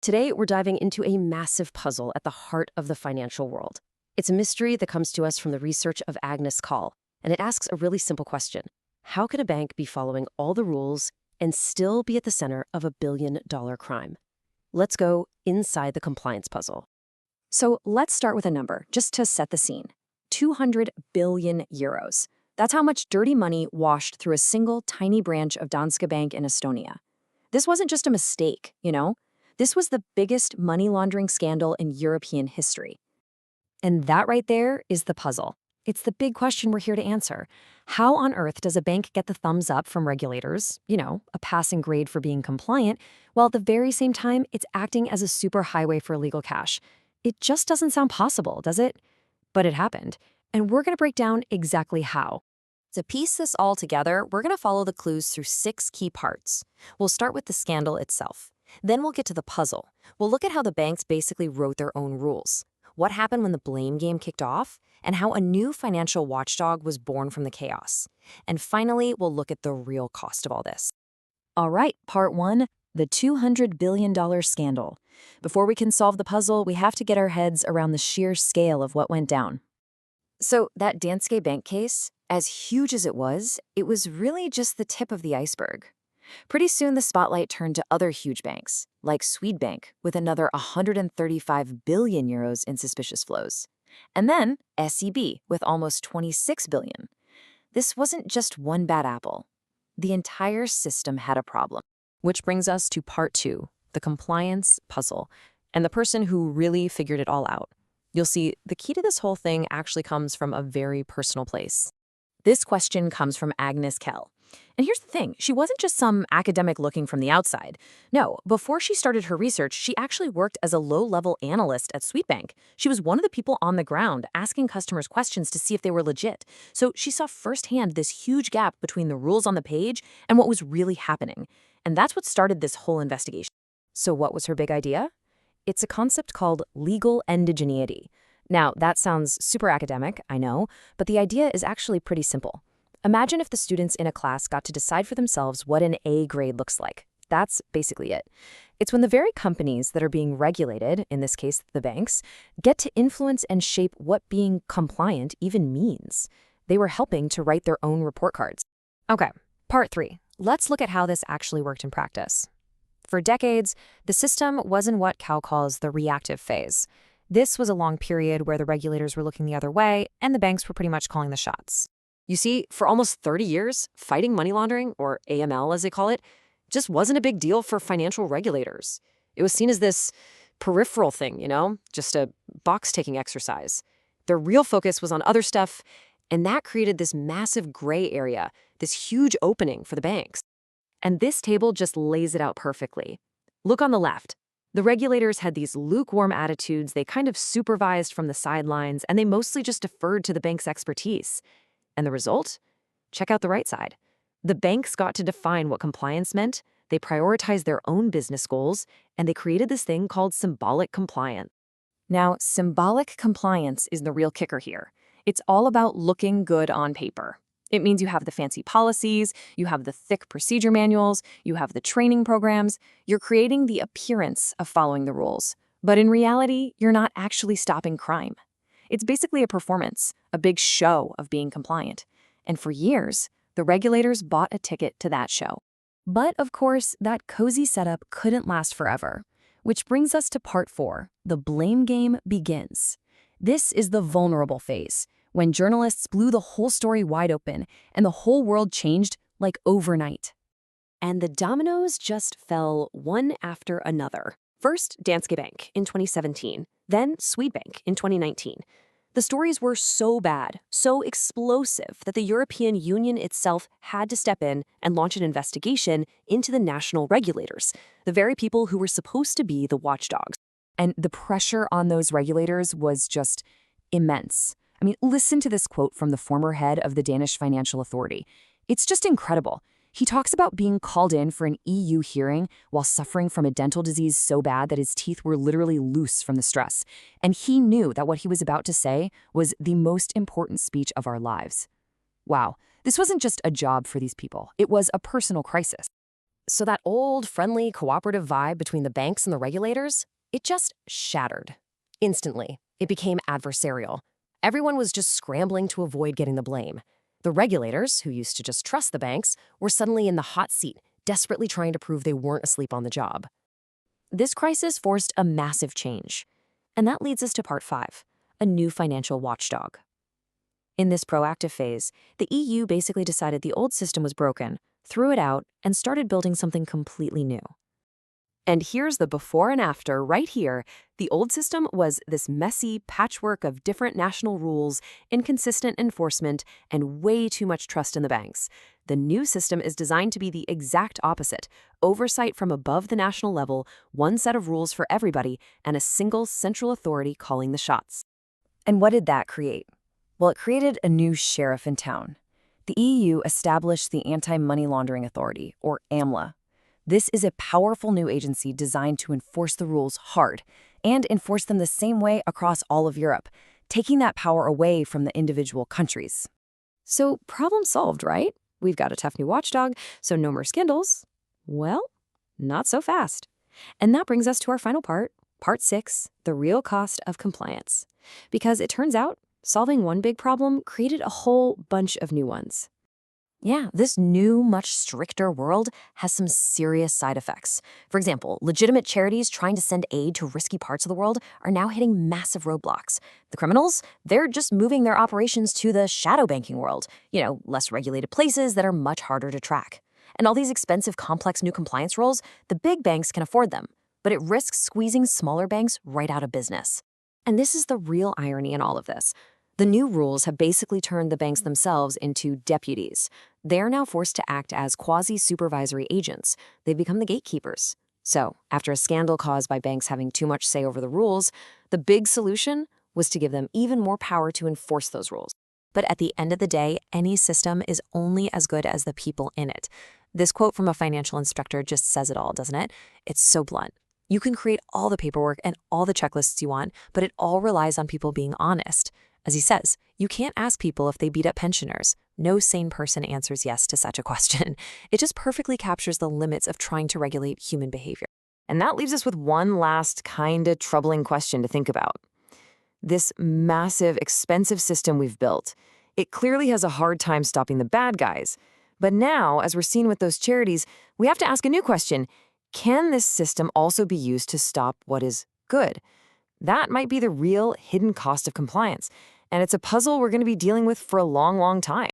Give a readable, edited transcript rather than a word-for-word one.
Today, we're diving into a massive puzzle at the heart of the financial world. It's a mystery that comes to us from the research of Agnes Call, and it asks a really simple question. How can a bank be following all the rules and still be at the center of a billion-dollar crime? Let's go inside the compliance puzzle. So let's start with a number, just to set the scene. 200 billion euros. That's how much dirty money washed through a single tiny branch of Danske Bank in Estonia. This wasn't just a mistake, you know? This was the biggest money laundering scandal in European history. And that right there is the puzzle. It's the big question we're here to answer. How on earth does a bank get the thumbs up from regulators, a passing grade for being compliant, while at the very same time it's acting as a superhighway for illegal cash? It just doesn't sound possible, does it? But it happened, and we're going to break down exactly how. To piece this all together, we're going to follow the clues through 6 key parts. We'll start with the scandal itself. Then we'll get to the puzzle. We'll look at how the banks basically wrote their own rules, what happened when the blame game kicked off, and how a new financial watchdog was born from the chaos. And finally, we'll look at the real cost of all this. All right, part 1, the $200 billion scandal. Before we can solve the puzzle, we have to get our heads around the sheer scale of what went down. So that Danske Bank case, as huge as it was really just the tip of the iceberg. Pretty soon, the spotlight turned to other huge banks, like Swedbank, with another 135 billion euros in suspicious flows. And then SEB, with almost 26 billion. This wasn't just one bad apple. The entire system had a problem. Which brings us to part 2, the compliance puzzle, and the person who really figured it all out. You'll see, the key to this whole thing actually comes from a very personal place. This question comes from Agnes Kell. And here's the thing, she wasn't just some academic looking from the outside. No, before she started her research, she actually worked as a low-level analyst at Swedbank. She was one of the people on the ground asking customers questions to see if they were legit. So she saw firsthand this huge gap between the rules on the page and what was really happening. And that's what started this whole investigation. So what was her big idea? It's a concept called legal indigeneity. Now, that sounds super academic, I know, but the idea is actually pretty simple. Imagine if the students in a class got to decide for themselves what an A grade looks like. That's basically it. It's when the very companies that are being regulated, in this case the banks, get to influence and shape what being compliant even means. They were helping to write their own report cards. Okay, part 3. Let's look at how this actually worked in practice. For decades, the system was in what Cal calls the reactive phase. This was a long period where the regulators were looking the other way and the banks were pretty much calling the shots. You see, for almost 30 years, fighting money laundering, or AML as they call it, just wasn't a big deal for financial regulators. It was seen as this peripheral thing, just a box-ticking exercise. Their real focus was on other stuff, and that created this massive gray area, this huge opening for the banks. And this table just lays it out perfectly. Look on the left. The regulators had these lukewarm attitudes, they kind of supervised from the sidelines, and they mostly just deferred to the bank's expertise. And the result? Check out the right side. The banks got to define what compliance meant, they prioritized their own business goals, and they created this thing called symbolic compliance. Now, symbolic compliance is the real kicker here. It's all about looking good on paper. It means you have the fancy policies, you have the thick procedure manuals, you have the training programs. You're creating the appearance of following the rules. But in reality, you're not actually stopping crime. It's basically a performance, a big show of being compliant. And for years, the regulators bought a ticket to that show. But of course, that cozy setup couldn't last forever. Which brings us to part 4, the blame game begins. This is the vulnerable phase, when journalists blew the whole story wide open and the whole world changed like overnight. And the dominoes just fell one after another. First, Danske Bank in 2017, then Swedbank in 2019. The stories were so bad, so explosive, that the European Union itself had to step in and launch an investigation into the national regulators, the very people who were supposed to be the watchdogs. And the pressure on those regulators was just immense. I mean, listen to this quote from the former head of the Danish Financial Authority. It's just incredible. He talks about being called in for an EU hearing while suffering from a dental disease so bad that his teeth were literally loose from the stress. And he knew that what he was about to say was the most important speech of our lives. Wow, this wasn't just a job for these people. It was a personal crisis. So that old, friendly, cooperative vibe between the banks and the regulators, it just shattered. Instantly, it became adversarial. Everyone was just scrambling to avoid getting the blame. The regulators, who used to just trust the banks, were suddenly in the hot seat, desperately trying to prove they weren't asleep on the job. This crisis forced a massive change. And that leads us to part 5, a new financial watchdog. In this proactive phase, the EU basically decided the old system was broken, threw it out, and started building something completely new. And here's the before and after right here. The old system was this messy patchwork of different national rules, inconsistent enforcement, and way too much trust in the banks. The new system is designed to be the exact opposite: oversight from above the national level, one set of rules for everybody, and a single central authority calling the shots. And what did that create? Well, it created a new sheriff in town. The EU established the Anti-Money Laundering Authority, or AMLA. This is a powerful new agency designed to enforce the rules hard and enforce them the same way across all of Europe, taking that power away from the individual countries. So, problem solved, right? We've got a tough new watchdog, so no more scandals. Well, not so fast. And that brings us to our final part, part 6, the real cost of compliance. Because it turns out, solving one big problem created a whole bunch of new ones. Yeah, this new, much stricter world has some serious side effects. For example, legitimate charities trying to send aid to risky parts of the world are now hitting massive roadblocks. The criminals, they're just moving their operations to the shadow banking world, less regulated places that are much harder to track. And all these expensive, complex new compliance rules, the big banks can afford them, but it risks squeezing smaller banks right out of business. And this is the real irony in all of this. The new rules have basically turned the banks themselves into deputies. They are now forced to act as quasi-supervisory agents. They've become the gatekeepers. So, after a scandal caused by banks having too much say over the rules, the big solution was to give them even more power to enforce those rules. But at the end of the day, any system is only as good as the people in it. This quote from a financial inspector just says it all, doesn't it? It's so blunt. You can create all the paperwork and all the checklists you want, but it all relies on people being honest. As he says, you can't ask people if they beat up pensioners. No sane person answers yes to such a question. It just perfectly captures the limits of trying to regulate human behavior. And that leaves us with one last kinda troubling question to think about. This massive, expensive system we've built, it clearly has a hard time stopping the bad guys. But now, as we're seeing with those charities, we have to ask a new question. Can this system also be used to stop what is good? That might be the real hidden cost of compliance, and it's a puzzle we're going to be dealing with for a long, long time.